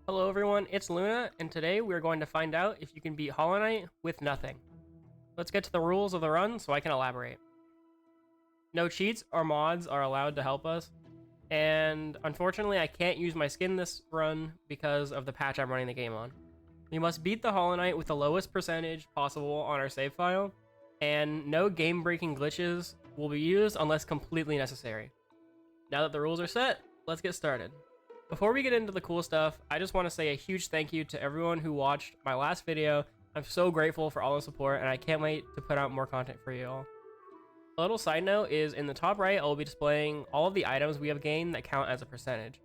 Hello everyone, it's Luna, and today we're going to find out if you can beat Hollow Knight with nothing. Let's get to the rules of the run so I can elaborate. No cheats or mods are allowed to help us, and unfortunately I can't use my skin this run because of the patch I'm running the game on. We must beat the Hollow Knight with the lowest percentage possible on our save file, and no game-breaking glitches will be used unless completely necessary. Now that the rules are set, let's get started. Before we get into the cool stuff, I just want to say a huge thank you to everyone who watched my last video. I'm so grateful for all the support, and I can't wait to put out more content for you all. A little side note is in the top right, I will be displaying all of the items we have gained that count as a percentage.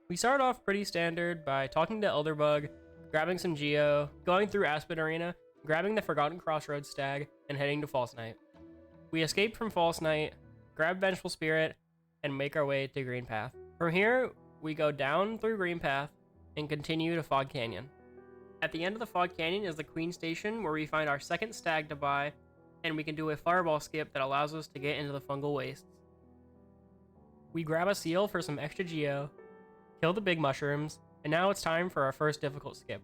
We start off pretty standard by talking to Elderbug, grabbing some Geo, going through Aspen Arena, grabbing the Forgotten Crossroads stag, and heading to False Knight. We escape from False Knight, grab Vengeful Spirit, and make our way to Green Path. From here, we go down through Green Path and continue to Fog Canyon. At the end of the Fog Canyon is the Queen Station, where we find our second stag to buy, and we can do a fireball skip that allows us to get into the fungal wastes. We grab a seal for some extra Geo, kill the big mushrooms, and now it's time for our first difficult skip.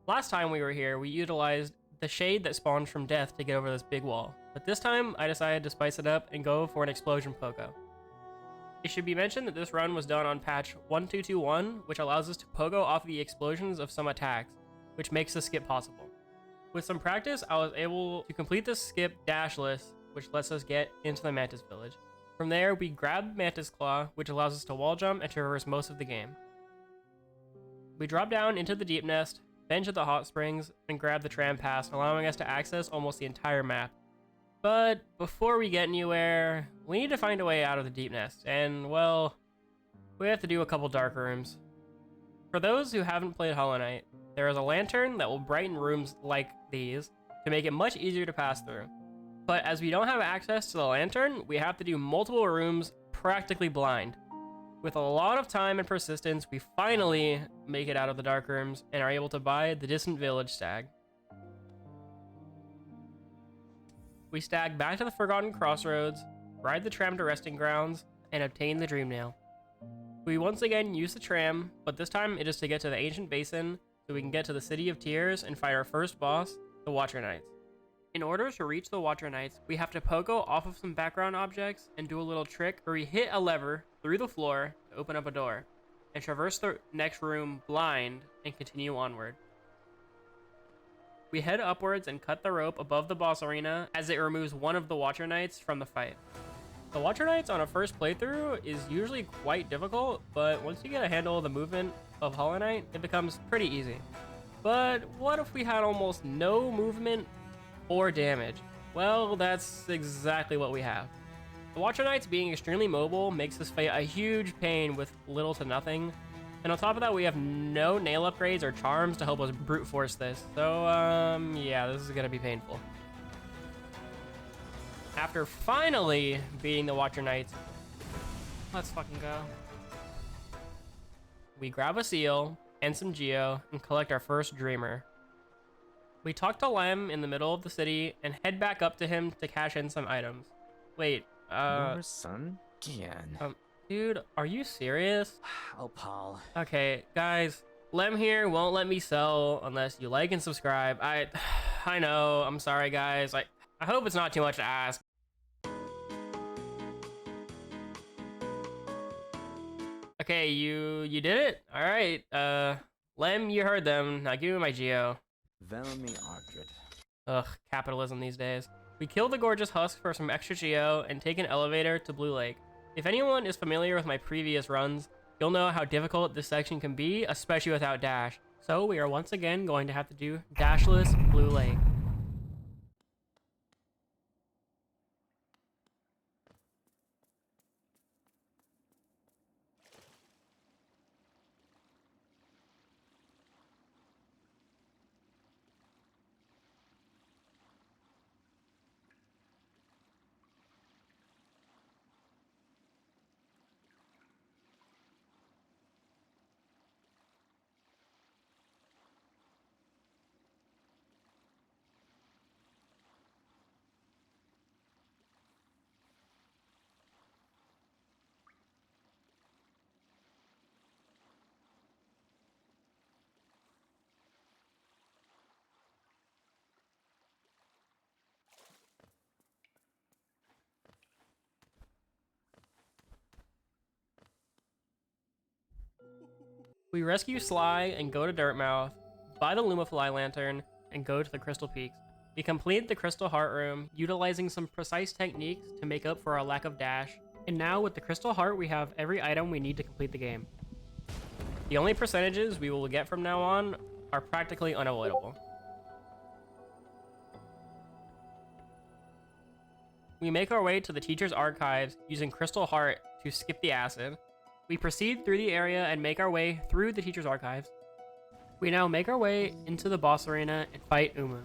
Last time we were here, we utilized the shade that spawns from death to get over this big wall, but this time I decided to spice it up and go for an explosion pogo. It should be mentioned that this run was done on patch 1221, which allows us to pogo off the explosions of some attacks, which makes the skip possible. With some practice, I was able to complete this skip dashless, which lets us get into the Mantis village. From there, we grab Mantis Claw, which allows us to wall jump and traverse most of the game. We drop down into the Deep Nest, bench at the hot springs, and grab the tram pass, allowing us to access almost the entire map. But before we get anywhere, we need to find a way out of the Deep Nest, and well, we have to do a couple dark rooms. For those who haven't played Hollow Knight, there is a lantern that will brighten rooms like these to make it much easier to pass through. But as we don't have access to the lantern, we have to do multiple rooms practically blind. With a lot of time and persistence, we finally make it out of the dark rooms and are able to buy the Distant Village stag. We stag back to the Forgotten Crossroads, ride the tram to Resting Grounds, and obtain the Dream Nail. We once again use the tram, but this time it is to get to the Ancient Basin so we can get to the City of Tears and fight our first boss, the Watcher Knights. In order to reach the Watcher Knights, we have to pogo off of some background objects and do a little trick where we hit a lever through the floor to open up a door, and traverse the next room blind and continue onward. We head upwards and cut the rope above the boss arena as it removes one of the Watcher Knights from the fight. The Watcher Knights on a first playthrough is usually quite difficult, but once you get a handle of the movement of Hollow Knight, it becomes pretty easy. But what if we had almost no movement or damage? Well, that's exactly what we have. The Watcher Knights being extremely mobile makes this fight a huge pain with little to nothing. And on top of that, we have no nail upgrades or charms to help us brute force this. So, yeah, this is gonna be painful. After finally beating the Watcher Knights, let's fucking go. We grab a seal and some Geo and collect our first Dreamer. We talk to Lem in the middle of the city and head back up to him to cash in some items. Wait, Your son? Gian. Dude, are you serious? Oh, Paul. Okay, guys, Lem here won't let me sell unless you like and subscribe. I know, I'm sorry, guys. I hope it's not too much to ask. Okay, you did it? All right, Lem, you heard them. Now give me my Geo. Velmi Ardred. Ugh, capitalism these days. We kill the gorgeous husk for some extra Geo and take an elevator to Blue Lake. If anyone is familiar with my previous runs, you'll know how difficult this section can be, especially without dash. So we are once again going to have to do dashless Blue Lake. We rescue Sly and go to Dirtmouth, buy the Lumafly lantern, and go to the Crystal Peaks. We complete the Crystal Heart Room, utilizing some precise techniques to make up for our lack of dash, and now with the Crystal Heart we have every item we need to complete the game. The only percentages we will get from now on are practically unavoidable. We make our way to the teacher's archives using Crystal Heart to skip the acid. We proceed through the area and make our way through the teacher's archives. We now make our way into the boss arena and fight Umu.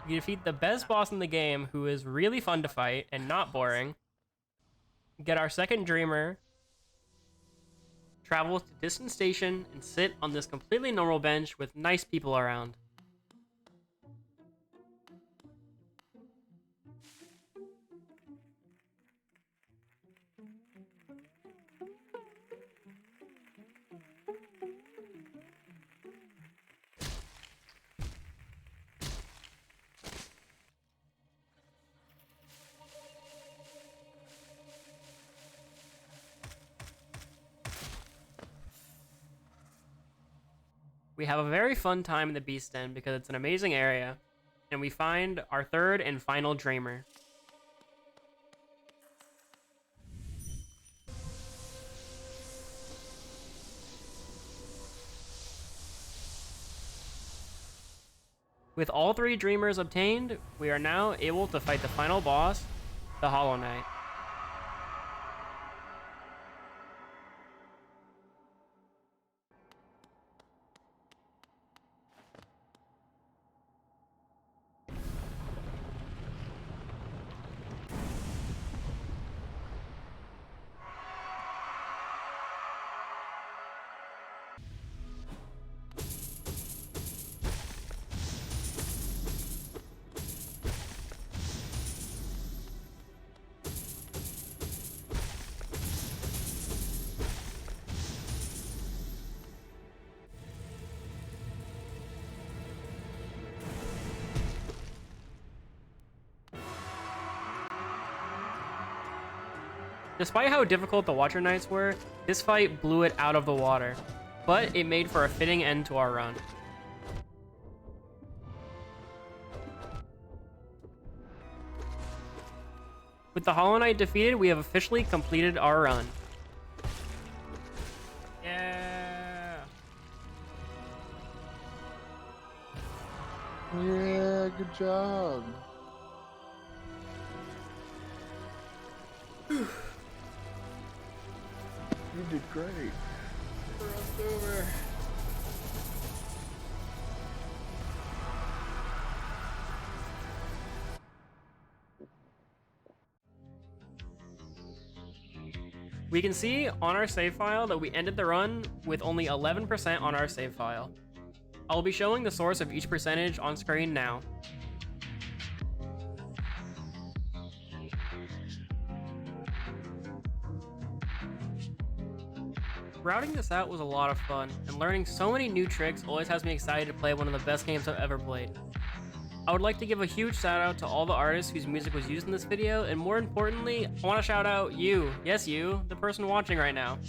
You defeat the best boss in the game, who is really fun to fight and not boring. Get our second dreamer. Travel to distant station and sit on this completely normal bench with nice people around. We have a very fun time in the Beast Den because it's an amazing area, and we find our third and final dreamer. With all three dreamers obtained, we are now able to fight the final boss, the Hollow Knight. Despite how difficult the Watcher Knights were, this fight blew it out of the water, but it made for a fitting end to our run. With the Hollow Knight defeated, we have officially completed our run. Yeah! Yeah, good job. You did great. We're almost over. We can see on our save file that we ended the run with only 11% on our save file. I'll be showing the source of each percentage on screen now. Routing this out was a lot of fun, and learning so many new tricks always has me excited to play one of the best games I've ever played. I would like to give a huge shout out to all the artists whose music was used in this video, and more importantly, I want to shout out you, yes you, the person watching right now.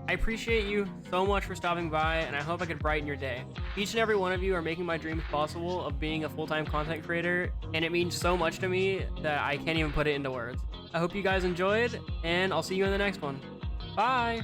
I appreciate you so much for stopping by, and I hope I could brighten your day. Each and every one of you are making my dreams possible of being a full-time content creator, and it means so much to me that I can't even put it into words. I hope you guys enjoyed, and I'll see you in the next one. Bye!